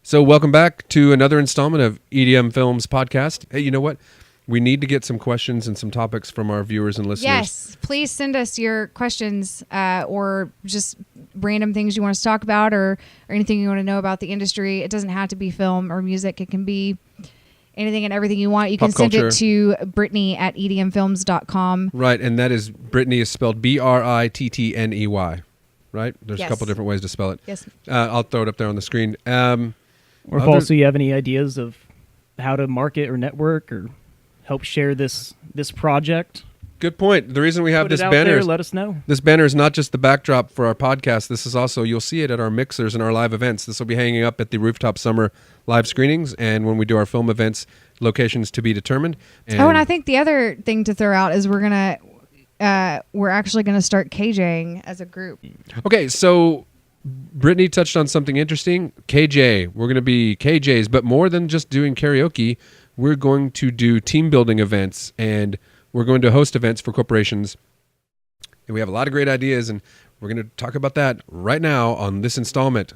So welcome back to another installment of EDM Films podcast. Hey, you know what? We need to get some questions and some topics from our viewers and listeners. Yes, please send us your questions or just random things you want us to talk about or anything you want to know about the industry. It doesn't have to be film or music. It can be anything and everything you want. You can send it to Brittany at edmfilms.com. Right, and that is Brittany is spelled Brittney, right? There's a couple different ways to spell it. Yes. I'll throw it up there on the screen. Or if also you have any ideas of how to market or network or help share this project. Good point. The reason we have this banner, let us know. This banner is not just the backdrop for our podcast. This is also, you'll see it at our mixers and our live events. This will be hanging up at the Rooftop Summer live screenings and when we do our film events, locations to be determined. And I think the other thing to throw out is we're actually gonna start KJing as a group. Okay, so Brittany touched on something interesting. KJ, we're going to be KJs, but more than just doing karaoke, we're going to do team building events and we're going to host events for corporations. And we have a lot of great ideas and we're going to talk about that right now on this installment.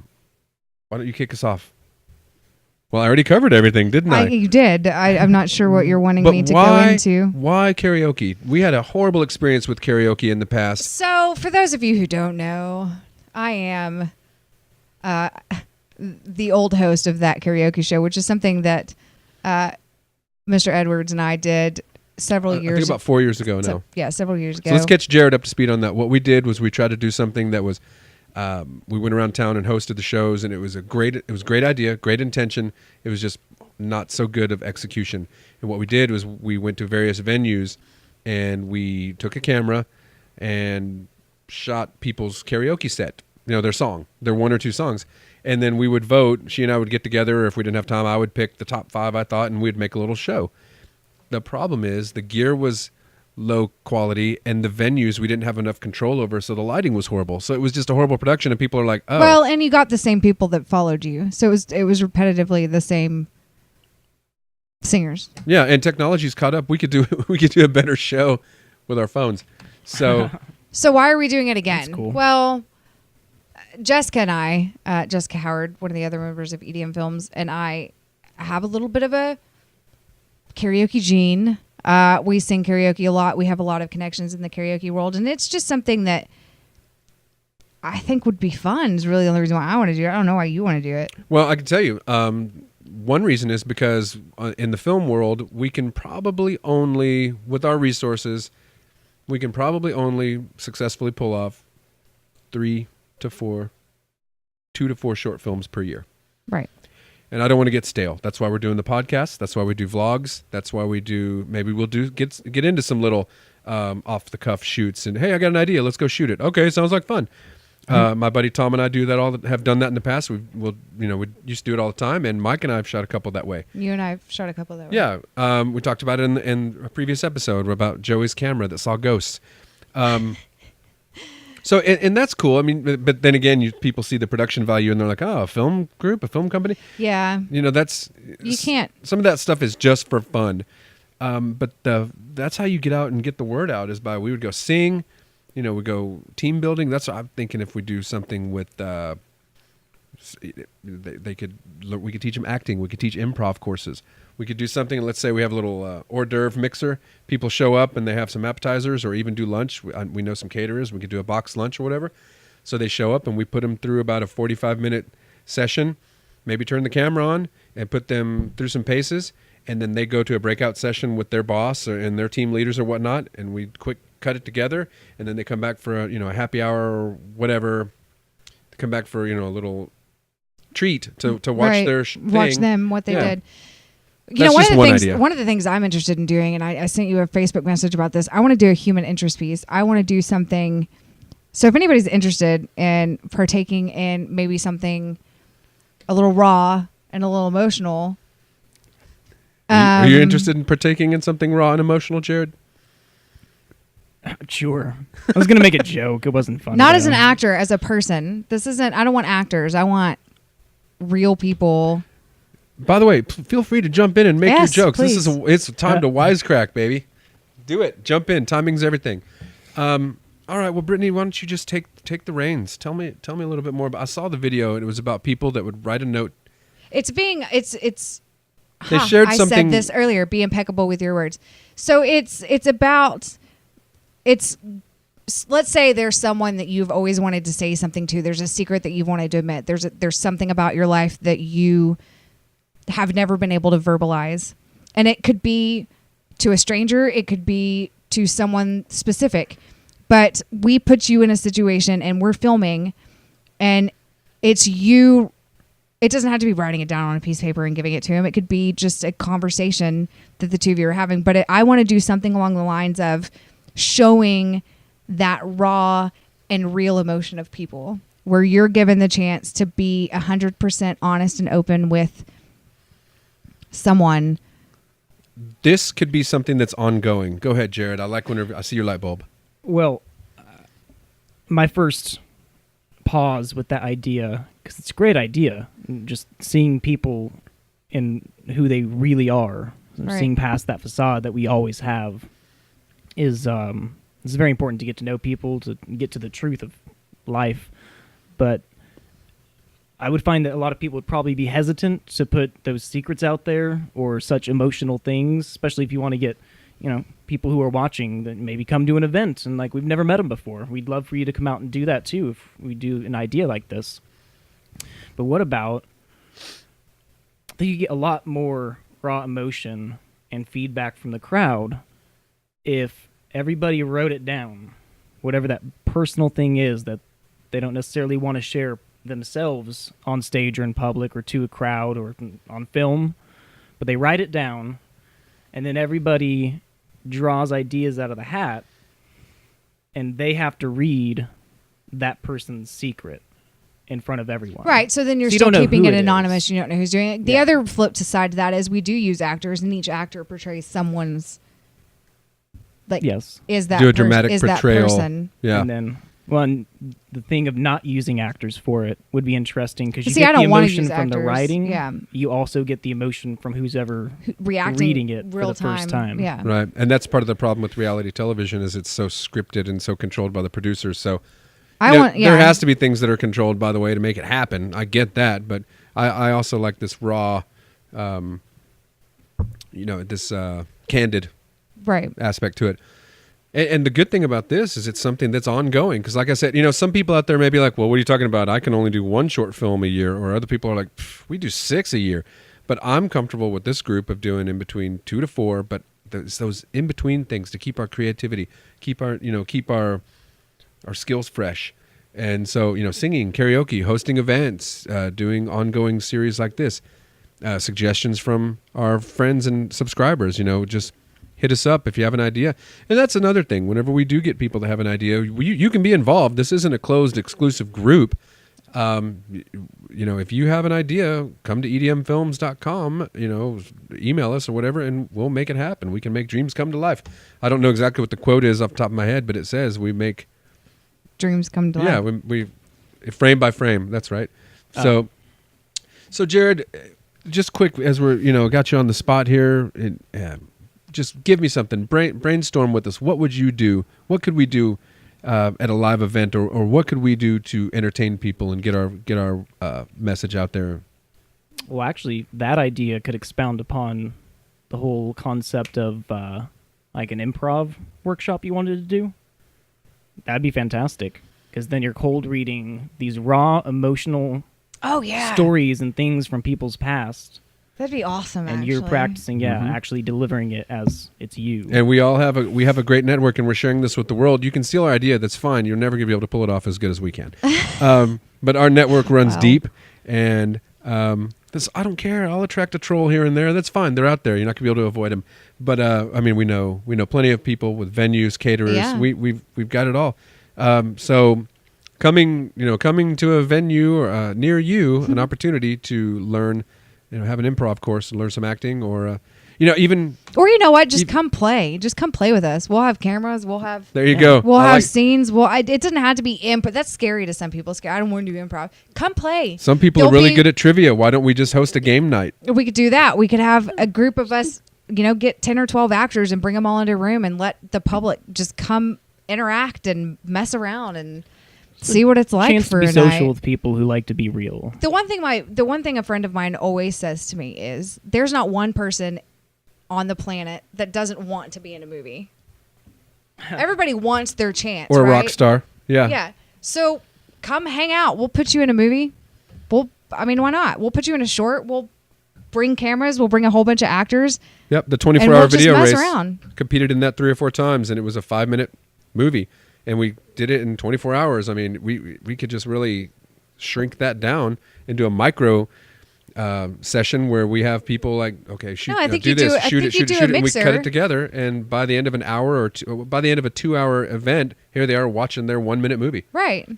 Why don't you kick us off? Well, I already covered everything, didn't I? You did. I'm not sure what you're wanting me to go into. Why karaoke? We had a horrible experience with karaoke in the past. So for those of you who don't know, I am the old host of that karaoke show, which is something that Mr. Edwards and I did several years ago. I think about 4 years ago now. Yeah, several years ago. So let's catch Jared up to speed on that. What we did was we tried to do something that was, we went around town and hosted the shows, and it was a great idea, great intention. It was just not so good of execution. And what we did was we went to various venues, and we took a camera and shot people's karaoke set, their one or two songs, and then we would vote. She and I would get together, or if we didn't have time, I would pick the top 5 I thought, and we'd make a little show. The problem is the gear was low quality and the venues we didn't have enough control over, so the lighting was horrible. So it was just a horrible production, and people are like, oh. Well, and you got the same people that followed you, so it was repetitively the same singers. Yeah, and technology's caught up. We could do a better show with our phones. So So why are we doing it again? That's cool. Well, Jessica and I, Jessica Howard, one of the other members of EDM Films, and I have a little bit of a karaoke gene. We sing karaoke a lot. We have a lot of connections in the karaoke world, and it's just something that I think would be fun. Is really the only reason why I want to do it. I don't know why you want to do it. Well, I can tell you, one reason is because in the film world, we can probably only, with our resources, we can probably only successfully pull off 2 to 4 short films per year. Right. And I don't want to get stale. That's why we're doing the podcast. That's why we do vlogs. That's why maybe we'll get into some little off the cuff shoots. And hey, I got an idea. Let's go shoot it. Okay, sounds like fun. My buddy Tom and I have done that in the past. We used to do it all the time. And Mike and I have shot a couple that way. You and I have shot a couple that way. Yeah, we talked about it in a previous episode about Joey's camera that saw ghosts. So and that's cool. I mean, but then again, people see the production value and they're like, oh, a film group, a film company. Yeah. You can't. Some of that stuff is just for fun. But that's how you get out and get the word out, is we would go sing. We go team building. That's what I'm thinking. If we do something with, we could teach them acting. We could teach improv courses. We could do something. Let's say we have a little hors d'oeuvre mixer. People show up and they have some appetizers, or even do lunch. We know some caterers. We could do a box lunch or whatever. So they show up and we put them through about a 45-minute session. Maybe turn the camera on and put them through some paces, and then they go to a breakout session with their boss and their team leaders or whatnot, and we quick cut it together, and then they come back for a happy hour or whatever. They come back for a little treat to watch their thing. Watch them what they did. One of the things I'm interested in doing, and I sent you a Facebook message about this. I want to do a human interest piece. I want to do something. So if anybody's interested in partaking in maybe something a little raw and a little emotional. Are you interested in partaking in something raw and emotional, Jared? Sure. I was going to make a joke. It wasn't funny. Not as an actor, as a person. I don't want actors. I want real people. By the way, feel free to jump in and make your jokes. Please. It's time to wisecrack, baby. Do it. Jump in. Timing's everything. All right. Well, Brittany, why don't you just take the reins? Tell me a little bit more about. I saw the video, and it was about people that would write a note. They shared I something. said this earlier. Be impeccable with your words. So it's about. Let's say there's someone that you've always wanted to say something to. There's a secret that you've wanted to admit. There's something about your life that you have never been able to verbalize, and it could be to a stranger. It could be to someone specific. But we put you in a situation, and we're filming, and it's you. It doesn't have to be writing it down on a piece of paper and giving it to him. It could be just a conversation that the two of you are having. But I want to do something along the lines of showing that raw and real emotion of people, where you're given the chance to be 100% honest and open with someone. This could be something that's ongoing. Go ahead, Jared. I like whenever I see your light bulb. Well, my first pause with that idea, because it's a great idea, just seeing people in who they really are, Right. seeing past that facade that we always have, is it's very important to get to know people, to get to the truth of life. But I would find that a lot of people would probably be hesitant to put those secrets out there or such emotional things, especially if you want to get, people who are watching that maybe come to an event and like we've never met them before. We'd love for you to come out and do that too if we do an idea like this. But what about, I think you get a lot more raw emotion and feedback from the crowd if everybody wrote it down, whatever that personal thing is that they don't necessarily want to share themselves on stage or in public or to a crowd or on film, but they write it down, and then everybody draws ideas out of the hat, and they have to read that person's secret in front of everyone. Right. So then you're So you still don't know keeping who it it anonymous. is. You don't know who's doing it. The Yeah. other flip to side to that is we do use actors, and each actor portrays someone's, like, Yes. is that Do a dramatic is portrayal. that person. Yeah. And then, and the thing of not using actors for it would be interesting because you See, I get the don't wanna emotion use from the actors. writing. Yeah. You also get the emotion from who's ever Reacting reading it for real the first time. Yeah. Right. And that's part of the problem with reality television is it's so scripted and so controlled by the producers. So there has to be things that are controlled, by the way, to make it happen. I get that, but I also like this raw, this candid Right. aspect to it. And the good thing about this is it's something that's ongoing. Because like I said, some people out there may be like, well, what are you talking about? I can only do one short film a year. Or other people are like, we do 6 a year. But I'm comfortable with this group of doing in between 2 to 4. But those in between things to keep our creativity, keep our skills fresh. And so, singing, karaoke, hosting events, doing ongoing series like this, suggestions from our friends and subscribers, just hit us up if you have an idea. And that's another thing. Whenever we do get people to have an idea, you can be involved. This isn't a closed, exclusive group. If you have an idea, come to edmfilms.com, email us or whatever, and we'll make it happen. We can make dreams come to life. I don't know exactly what the quote is off the top of my head, but it says we make Dreams come to life. yeah, we frame by frame. That's right. So Jared, just quick as we're got you on the spot here. Just give me something. Brainstorm with us. What would you do? What could we do at a live event, or what could we do to entertain people and get our message out there? Well, actually, that idea could expound upon the whole concept of like an improv workshop you wanted to do. That'd be fantastic, because then you're cold reading these raw, emotional stories and things from people's past. That'd be awesome. And actually. you're practicing, actually delivering it as it's you. And we all have a great network, and we're sharing this with the world. You can steal our idea. That's fine. You're never going to be able to pull it off as good as we can. But our network runs deep, and I don't care. I'll attract a troll here and there. That's fine. They're out there. You're not going to be able to avoid them. But we know plenty of people with venues, caterers. Yeah. We've got it all. So coming to a venue or near you, an opportunity to learn, have an improv course and learn some acting, or even. Or you know what? Just come play. Just come play with us. We'll have cameras. We'll have. There you go. We'll have scenes. It doesn't have to be improv. That's scary to some people. I don't want to do improv. Come play. Some people are really good at trivia. Why don't we just host a game night? We could do that. We could have a group of us, get 10 or 12 actors and bring them all into a room and let the public just come interact and mess around. And see what it's like chance for to be a social night. with people who like to be real. The one thing a friend of mine always says to me is, there's not one person on the planet that doesn't want to be in a movie. Everybody wants their chance, Or a right? rock star. Yeah. Yeah. So come hang out. We'll put you in a movie. Why not? We'll put you in a short. We'll bring cameras. We'll bring a whole bunch of actors. Yep. The And 24-hour we'll just video mess race around. competed in that 3 or 4 times, and it was a 5-minute movie, and we did it in 24 hours. I mean, we could just really shrink that down into a micro session where we have people like, okay, shoot, No, I think do you do- this, I shoot think it, you shoot it, do shoot a it, and we cut mixer. it together. And by the end of an hour or two, by the end of a 2-hour event, here they are watching their 1-minute movie, Right.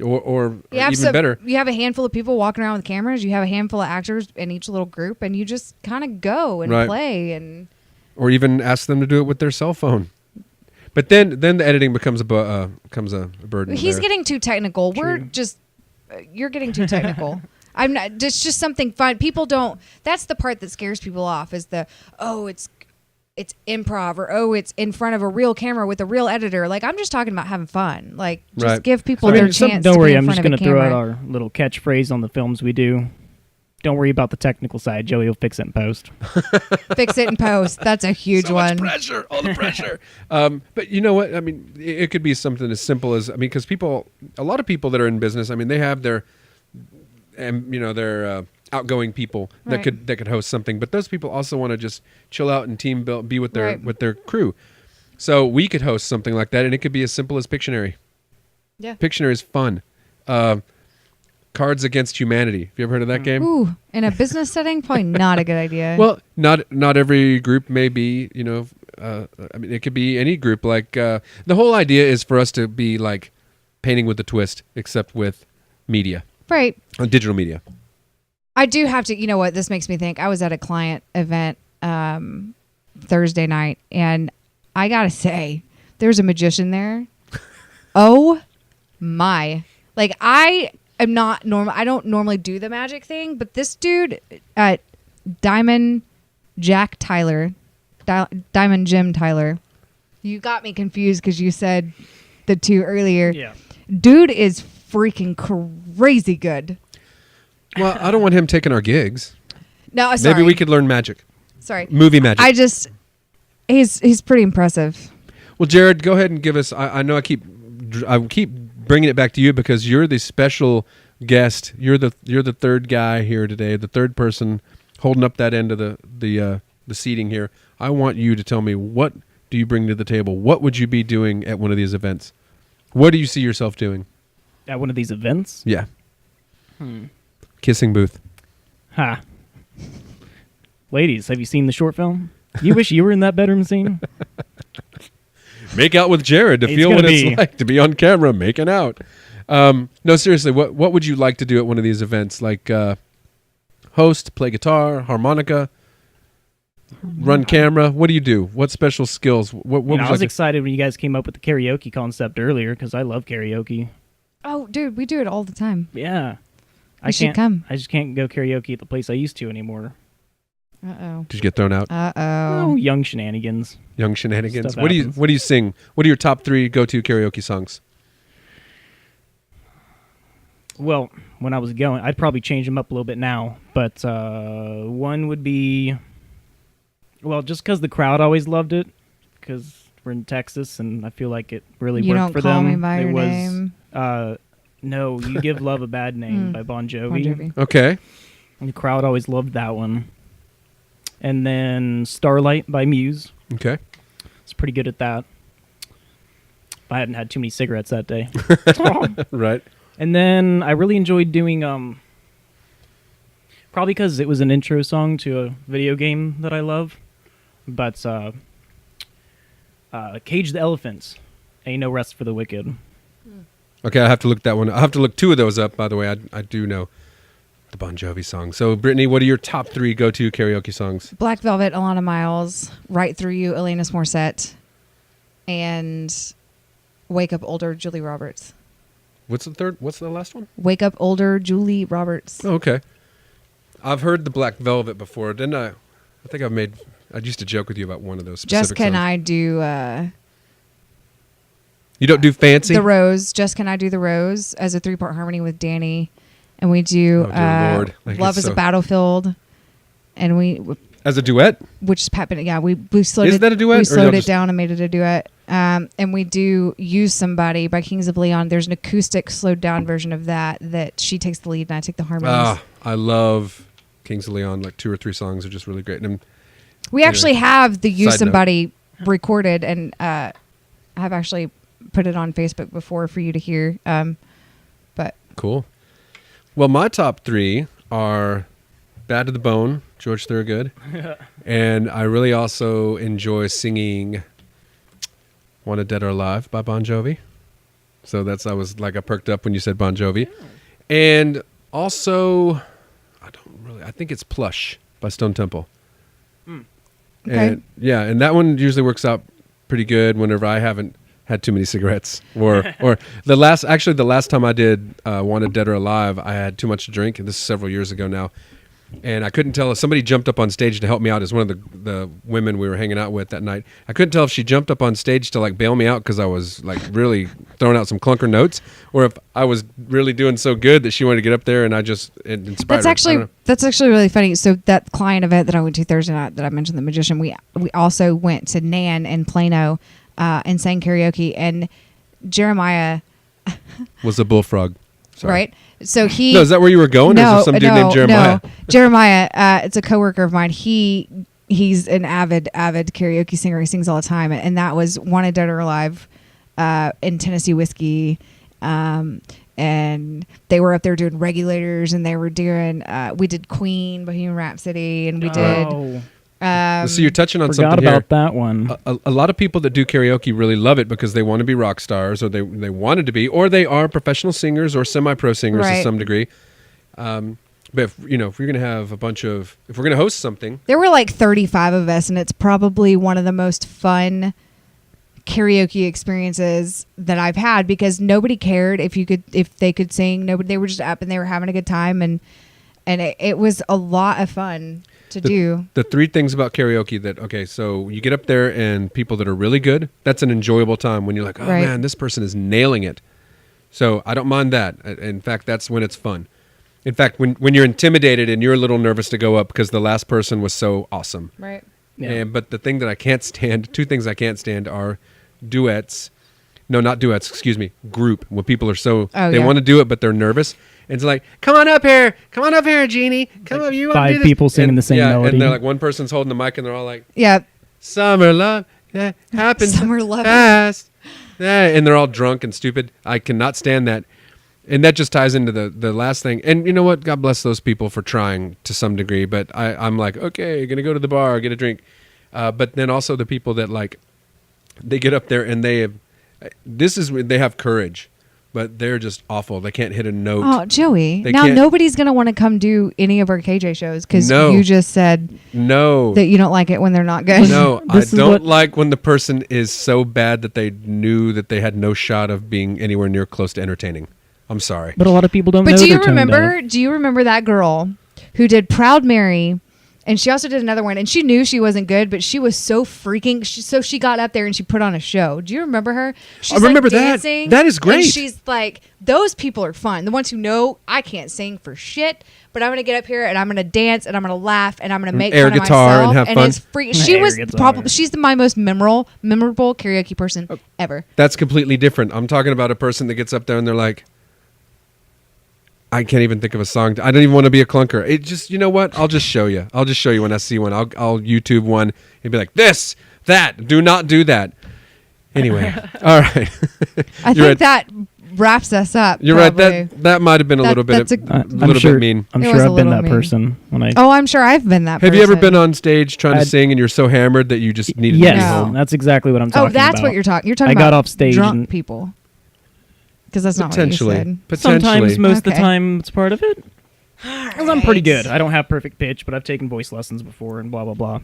or You have even better. You have a handful of people walking around with cameras. You have a handful of actors in each little group, and you just kind of go and Right. play. And Or even ask them to do it with their cell phone. But then the editing becomes a burden. he's there. getting too technical. We're True. just you're getting too technical. I'm not. It's just something fun. People don't. That's the part that scares people off. Is it's improv, or it's in front of a real camera with a real editor. Like, I'm just talking about having fun. Like, just Right. give people their chance. Don't to worry, be in I'm front just of a going to throw out camera. our little catchphrase on the films we do. Don't worry about the technical side. Joey will fix it in post. Fix it in post. That's a huge so one. much pressure, all the pressure. But you know what? I mean, it could be something as simple as, because a lot of people that are in business, I mean, they have their outgoing people that Right. could host something, but those people also want to just chill out and team build, be with their Right. with their crew. So we could host something like that, and it could be as simple as Pictionary. Yeah. Pictionary is fun. Cards Against Humanity. Have you ever heard of that game? Ooh, in a business setting, probably not a good idea. Well, not every group may be, I mean, it could be any group. Like, the whole idea is for us to be like painting with a twist, except with media, right. digital media. I do have to, you know what, this makes me think. I was at a client event Thursday night, and I got to say, there's a magician there. Oh, my. Like, I am not normal. I don't normally do the magic thing, but this dude, Diamond Jack Tyler, Diamond Jim Tyler, you got me confused because you said the two earlier. Yeah. Dude is freaking crazy good. Well, I don't want him taking our gigs. No, sorry. Maybe we could learn magic, Sorry. movie magic. He's pretty impressive. Well, Jared, go ahead and give us. I know I keep bringing it back to you because you're the special guest. You're the third guy here today, the third person holding up that end of the seating here. I want you to tell me, what do you bring to the table? What would you be doing at one of these events? What do you see yourself doing? At one of these events? Yeah. Kissing booth. Ha. Ladies, have you seen the short film? You wish you were in that bedroom scene? Make out with Jared to It's feel what gonna it's be- like to be on camera making out. No, seriously, what would you like to do at one of these events? Like host, play guitar, harmonica, run camera. What do you do? What special skills? What would I you was like excited when you guys came up with the karaoke concept earlier because I love karaoke. Oh, dude, we do it all the time. Yeah. You should come. I just can't go karaoke at the place I used to anymore. Uh-oh. Did you get thrown out? Oh, Uh-oh. young shenanigans. Young shenanigans. Stuff What do happens. you sing? What are your top 3 go-to karaoke songs? Well, when I was going, I'd probably change them up a little bit now. But one would be, well, just because the crowd always loved it, because we're in Texas, and I feel like it really You worked don't for call them. me by it your was, name. No, You Give Love a Bad Name by Bon Jovi. Bon Jovi. Okay. And the crowd always loved that one. And then Starlight by Muse. Okay. It's pretty good at that. I hadn't had too many cigarettes that day. Right. And then I really enjoyed doing, probably because it was an intro song to a video game that I love, but Cage the Elephants, Ain't No Rest for the Wicked. Okay, I have to look that one. I have to look 2 of those up. By the way, I do know the Bon Jovi song. So, Brittany, what are your top 3 go-to karaoke songs? Black Velvet, Alana Miles, Right Through You, Alanis Morissette, and Wake Up Older, Julie Roberts. What's the third? What's the last one? Wake Up Older, Julie Roberts. Oh, okay. I've heard the Black Velvet before, didn't I? I think I used to joke with you about one of those specific Jessica and songs. I do You don't do fancy? The Rose. Jessica and I do The Rose as a 3-part harmony with Danny. And we do Oh, dear Lord. Like, Love it's is a so- Battlefield. And As a duet? which is Pat Bennett. Yeah, we slowed Is it. that a duet, We or slowed y'all it just- down and made it a duet. And we do Use Somebody by Kings of Leon. There's an acoustic slowed down version of that she takes the lead and I take the harmonies. Ah, I love Kings of Leon. Like 2 or 3 songs are just really great. And We Anyway, actually have the Use side note. Somebody recorded, and I have actually put it on Facebook before for you to hear. But cool. Well, my top 3 are Bad to the Bone, George Thorogood. And I really also enjoy singing Wanted Dead or Alive by Bon Jovi. So I perked up when you said Bon Jovi. And also, I think it's Plush by Stone Temple. Okay. And that one usually works out pretty good whenever I haven't had too many cigarettes, or the last time I did Wanted Dead or Alive, I had too much to drink, and this is several years ago now, and I couldn't tell if somebody jumped up on stage to help me out. As one of the women we were hanging out with that night, I couldn't tell if she jumped up on stage to like bail me out because I was like really throwing out some clunker notes, or if I was really doing so good that she wanted to get up there, and it inspired that's her. I don't know. that's actually really funny. So that client event that I went to Thursday night that I mentioned, the magician, we also went to Nan in Plano and sang karaoke, and Jeremiah, Was a bullfrog. Sorry. right? So he No, is that where you were going? or is there some dude named Jeremiah? No. Jeremiah, it's a coworker of mine. He's an avid karaoke singer. He sings all the time, and that was Wanted Dead or Alive in Tennessee Whiskey. And they were up there doing Regulators, and they were doing we did Queen, Bohemian Rhapsody, and we did Oh, So you're touching on forgot something about here. that one. A lot of people that do karaoke really love it because they want to be rock stars, or they wanted to be, or they are professional singers or semi-pro singers to Right. some degree. But if you're going to have if we're going to host something, There were like 35 of us, and it's probably one of the most fun karaoke experiences that I've had because nobody cared if they could sing. They were just up and they were having a good time, and it was a lot of fun to do. the 3 things about karaoke so you get up there and people that are really good, that's an enjoyable time when you're like, oh Right. man, this person is nailing it. So I don't mind that. In fact, that's when it's fun. In fact, when you're intimidated and you're a little nervous to go up because the last person was so awesome. Right. Yeah. But the thing that I can't stand, 2 things I can't stand are duets. No, not duets, excuse me, group. When people are they want to do it, but they're nervous. And it's like, come on up here, Jeannie. Come up, you want to 5 do this? people singing And- the same yeah, melody. And they're like, one person's holding the mic and they're all like, Yeah. summer love, that happens Summer love. fast. Yeah, and they're all drunk and stupid. I cannot stand that. And that just ties into the last thing. And you know what? God bless those people for trying to some degree. But I'm like, okay, going to go to the bar, get a drink. But then also the people that like, they get up there and they have courage, but they're just awful. They can't hit a note. Oh, Joey. They Now can't- nobody's going to want to come do any of our KJ shows because No. you just said No. that you don't like it when they're not good. No, I This is don't what- like when the person is so bad that they knew that they had no shot of being anywhere near close to entertaining. I'm sorry. But a lot of people don't know But do you they're tone remember? deaf. Do you remember that girl who did Proud Mary, and she also did another one, and she knew she wasn't good, but she was so freaking. So she got up there and she put on a show. Do you remember her? She's remember that. dancing, That is great. And she's like, those people are fun. The ones who know I can't sing for shit, but I'm gonna get up here and I'm gonna dance and I'm gonna laugh and I'm gonna make Air fun guitar of and myself have fun. it's free. She Air was guitar. probably my most memorable karaoke person ever. That's completely different. I'm talking about a person that gets up there and they're like, I can't even think of a song. I don't even want to be a clunker. It just, you know what? I'll just show you. I'll just show you when I see one. I'll YouTube one and be like, this, that. Do not do that. Anyway, all right. I You're think right. that wraps us up. You're right. probably. That might have been a That- little bit that's I'm bit mean. I'm It sure was a I've been little that mean. person when I. Oh, I'm sure I've been that person. Have you ever been on stage trying to I'd- sing and you're so hammered that you just needed Yes, to be No. home? that's exactly what I'm talking Oh, about. that's what you're talking. You're talking I about got off stage drunk and- people. Because that's not what you Potentially. said. Sometimes, most of the Okay. time, it's part of it. 'Cause I'm pretty good. I don't have perfect pitch, but I've taken voice lessons before and blah blah blah.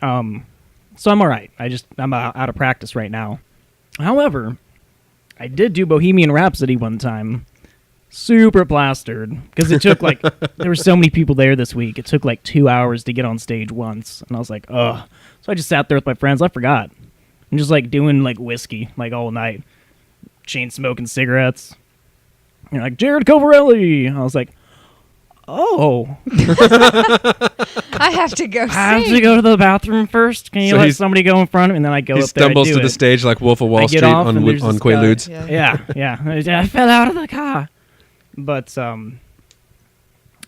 So I'm all right. I'm out of practice right now. However, I did do Bohemian Rhapsody one time, super plastered because it took like there were so many people there this week. It took like 2 hours to get on stage once, and I was like, ugh. So I just sat there with my friends. I forgot. I'm just like doing like whiskey like all night. chain smoking cigarettes. You're like, Jared Covarelli. I was like, oh, I have to go. I have sing. to go to the bathroom first. Can you So let somebody go in front of me? And then I go He up there. stumbles I to do the it. stage like Wolf of I Wall get Street off, on and there's this Quaaludes. Yeah. Yeah. I fell out of the car. But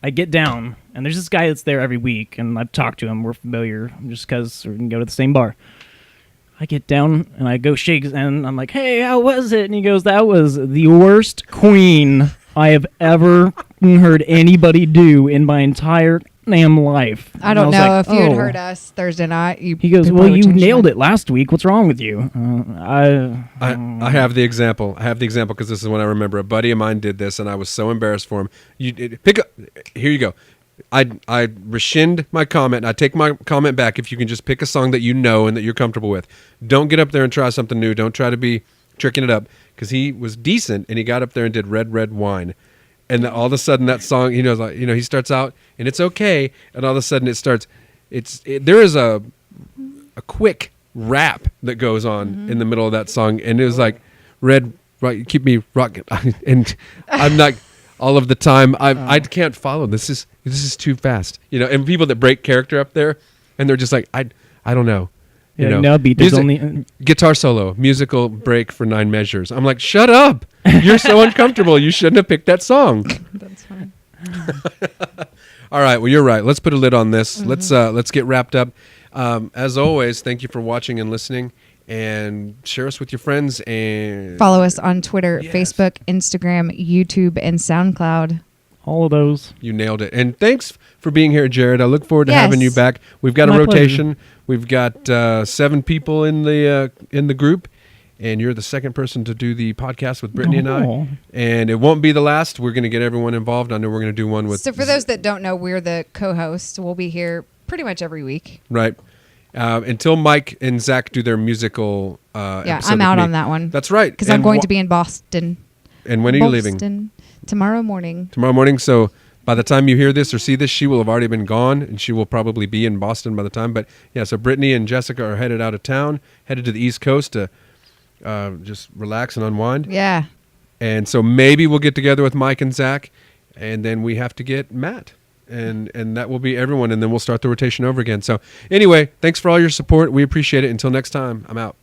I get down, and there's this guy that's there every week, and I've talked to him. We're familiar just because we can go to the same bar. I get down, and I go shake his hand. I'm like, hey, how was it? And he goes, that was the worst Queen I have ever heard anybody do in my entire damn life. I And don't was know like, if you had "Oh." heard us Thursday night. He goes, well, you nailed it last week. What's wrong with you? I have the example. I have the example because this is when I remember a buddy of mine did this, and I was so embarrassed for him. Pick up. Here you go. I rescind my comment. I take my comment back if you can just pick a song that you know and that you're comfortable with. Don't get up there and try something new. Don't try to be tricking it up, because he was decent and he got up there and did Red Red Wine. And all of a sudden that song, he knows, like, he starts out and it's okay, and all of a sudden it starts. There is a quick rap that goes on in the middle of that song, and it was like red, right, keep me rocking, and I'm like, all of the time I can't follow. This is too fast, and people that break character up there, and they're just like, I don't know. No beat. There's only guitar solo, musical break for 9 measures. I'm like, shut up! You're so uncomfortable. You shouldn't have picked that song. That's fine. All right. Well, you're right. Let's put a lid on this. Let's get wrapped up. As always, thank you for watching and listening, and share us with your friends and Follow us on Twitter, Yes. Facebook, Instagram, YouTube, and SoundCloud. all of those. You nailed it. And thanks for being here, Jared. I look forward to Yes. having you back. We've got a My rotation. We've got 7 people in the group, and you're the second person to do the podcast with Brittany and I. Oh. And it won't be the last. We're going to get everyone involved. I know we're going to do one with. So for those that don't know, we're the co-hosts. We'll be here pretty much every week. Right. Until Mike and Zach do their musical. Yeah, episode I'm with out me. on that one. That's right. Because I'm And going to be in Boston. And when are you leaving? Boston. Tomorrow morning. Tomorrow morning. So by the time you hear this or see this, she will have already been gone, and she will probably be in Boston by the time. But yeah, so Brittany and Jessica are headed out of town, headed to the East Coast to just relax and unwind. Yeah. And so maybe we'll get together with Mike and Zach, and then we have to get Matt. And that will be everyone, and then we'll start the rotation over again. So anyway, thanks for all your support. We appreciate it. Until next time, I'm out.